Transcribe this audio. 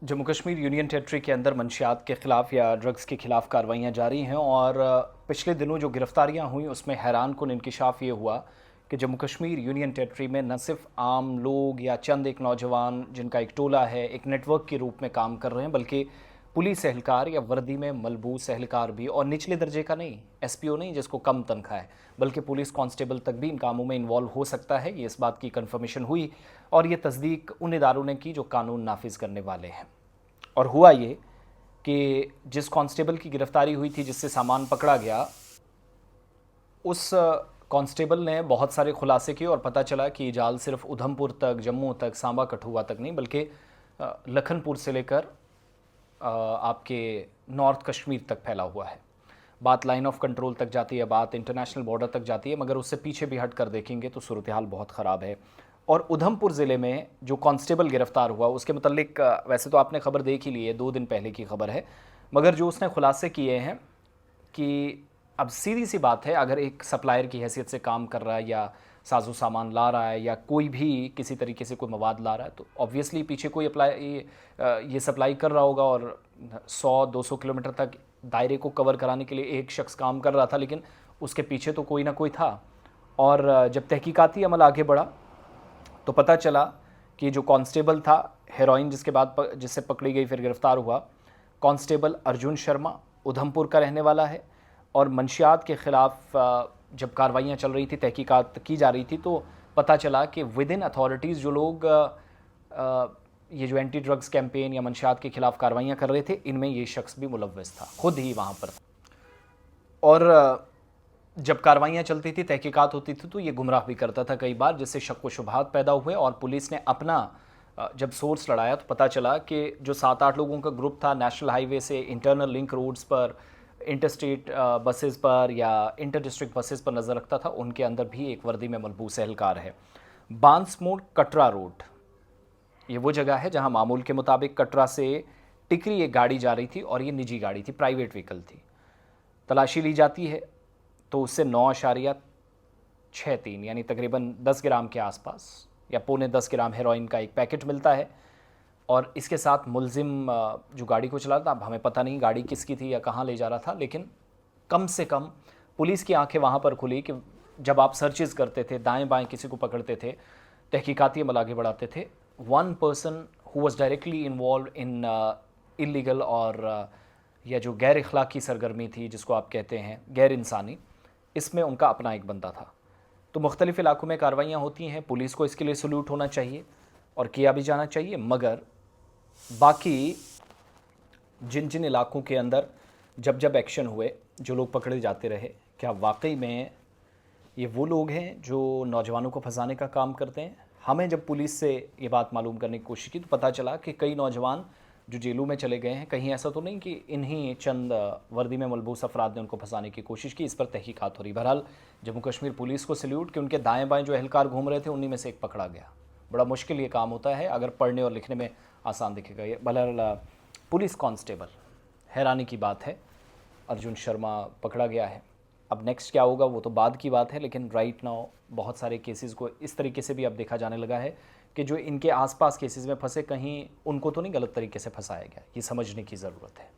Jammu Kashmir union territory के अंदर मंशियात के ख़िलाफ़ या ड्रग्स के ख़िलाफ़ कार्रवाइयाँ जारी हैं और पिछले दिनों जो गिरफ़्तारियाँ हुई उसमें हैरान कुन इंकिशाफ ये हुआ कि जम्मू कश्मीर यूनियन टेरिटरी में न सिर्फ आम लोग या चंद एक नौजवान जिनका एक टोला है, एक नेटवर्क के रूप में काम कर रहे हैं, बल्कि पुलिस एहलकार या वर्दी में मलबूस एहलकार भी, और निचले दर्जे का नहीं, एसपीओ नहीं जिसको कम तनख्वाह है, बल्कि पुलिस कांस्टेबल तक भी इन कामों में इन्वॉल्व हो सकता है। ये इस बात की कन्फर्मेशन हुई और ये तस्दीक उन इदारों ने की जो कानून नाफिज करने वाले हैं। और हुआ ये कि जिस कांस्टेबल की गिरफ्तारी हुई थी, जिससे सामान पकड़ा गया, उस कांस्टेबल ने बहुत सारे खुलासे किए और पता चला कि जाल सिर्फ उधमपुर तक, जम्मू तक, सांबा कठुआ तक नहीं, बल्कि लखनपुर से लेकर आपके नॉर्थ कश्मीर तक फैला हुआ है। बात लाइन ऑफ कंट्रोल तक जाती है, बात इंटरनेशनल बॉर्डर तक जाती है, मगर उससे पीछे भी हट कर देखेंगे तो सूरत हाल बहुत ख़राब है। और उधमपुर ज़िले में जो कांस्टेबल गिरफ्तार हुआ उसके मतलब वैसे तो आपने खबर देख ही ली है, 2 दिन पहले की खबर है, मगर जो उसने खुलासे किए हैं कि अब सीधी सी बात है, अगर एक सप्लायर की हैसियत से काम कर रहा है या साजो सामान ला रहा है या कोई भी किसी तरीके से कोई मवाद ला रहा है, तो ऑब्वियसली पीछे कोई ये सप्लाई कर रहा होगा और 100-200 किलोमीटर तक दायरे को कवर कराने के लिए एक शख्स काम कर रहा था, लेकिन उसके पीछे तो कोई ना कोई था। और जब तहकीकाती अमल आगे बढ़ा तो पता चला कि जो कांस्टेबल था, हेरोइन जिसके बाद जिससे पकड़ी गई फिर गिरफ्तार हुआ, कांस्टेबल अर्जुन शर्मा उधमपुर का रहने वाला है। और मंशियात के ख़िलाफ़ जब कार्रवाइयाँ चल रही थी, तहकीकात की जा रही थी, तो पता चला कि विद इन अथॉरिटीज़ जो लोग ये जो एंटी ड्रग्स कैंपेन या मंशियात के ख़िलाफ़ कार्रवाइयाँ कर रहे थे, इनमें ये शख्स भी मुलव्वस था, खुद ही वहाँ पर। और जब कार्रवाइयाँ चलती थी, तहकीकात होती थी, तो ये गुमराह भी करता था कई बार, जिससे शक व शुबहात पैदा हुए और पुलिस ने अपना जब सोर्स लड़ाया तो पता चला कि जो 7-8 लोगों का ग्रुप था, नेशनल हाईवे से इंटरनल लिंक रोड्स पर, इंटरस्टेट बसेस पर या इंटर डिस्ट्रिक्ट बसेस पर नज़र रखता था, उनके अंदर भी एक वर्दी में मलबूस एहलकार है। बांसमोड़ कटरा रोड, ये वो जगह है जहां मामूल के मुताबिक कटरा से टिकरी एक गाड़ी जा रही थी और ये निजी गाड़ी थी, प्राइवेट व्हीकल थी। तलाशी ली जाती है तो उससे 9.63 यानी तकरीबन 10 ग्राम के आसपास या पौने 10 ग्राम हेरोइन का एक पैकेट मिलता है। और इसके साथ मुलजिम जो गाड़ी को चला रहा था, अब हमें पता नहीं गाड़ी किसकी थी या कहाँ ले जा रहा था, लेकिन कम से कम पुलिस की आंखें वहाँ पर खुली कि जब आप सर्चेज करते थे, दाएं बाएं किसी को पकड़ते थे, तहकीकाती अमल आगे बढ़ाते थे, one person who was directly involve in illegal और या जो गैर इखलाकी सरगर्मी थी, जिसको आप कहते हैं गैर इंसानी, इसमें उनका अपना एक बंदा था। तो मुख्तलिफ़ इलाकों में कार्रवाइयाँ होती हैं, पुलिस को इसके लिए सल्यूट होना चाहिए और किया भी जाना चाहिए, मगर बाकी जिन जिन इलाकों के अंदर जब जब एक्शन हुए, जो लोग पकड़े जाते रहे, क्या वाकई में ये वो लोग हैं जो नौजवानों को फंसाने का काम करते हैं? हमें जब पुलिस से ये बात मालूम करने की कोशिश की तो पता चला कि कई नौजवान जो जेलों में चले गए हैं, कहीं ऐसा तो नहीं कि इन्हीं चंद वर्दी में मलबूस अफराद ने उनको फंसाने की कोशिश की। इस पर तहकीकात हो रही। बहरहाल जम्मू कश्मीर पुलिस को सल्यूट कि उनके दाएं बाएं जो एहलकार घूम रहे थे, उन्हीं में से एक पकड़ा गया। बड़ा मुश्किल ये काम होता है, अगर पढ़ने और लिखने में आसान दिखेगा। ये बहरहाल पुलिस कांस्टेबल, हैरानी की बात है, अर्जुन शर्मा पकड़ा गया है। अब नेक्स्ट क्या होगा वो तो बाद की बात है, लेकिन राइट नाउ बहुत सारे केसेस को इस तरीके से भी अब देखा जाने लगा है कि जो इनके आसपास केसेस में फंसे, कहीं उनको तो नहीं गलत तरीके से फंसाया गया। ये समझने की ज़रूरत है।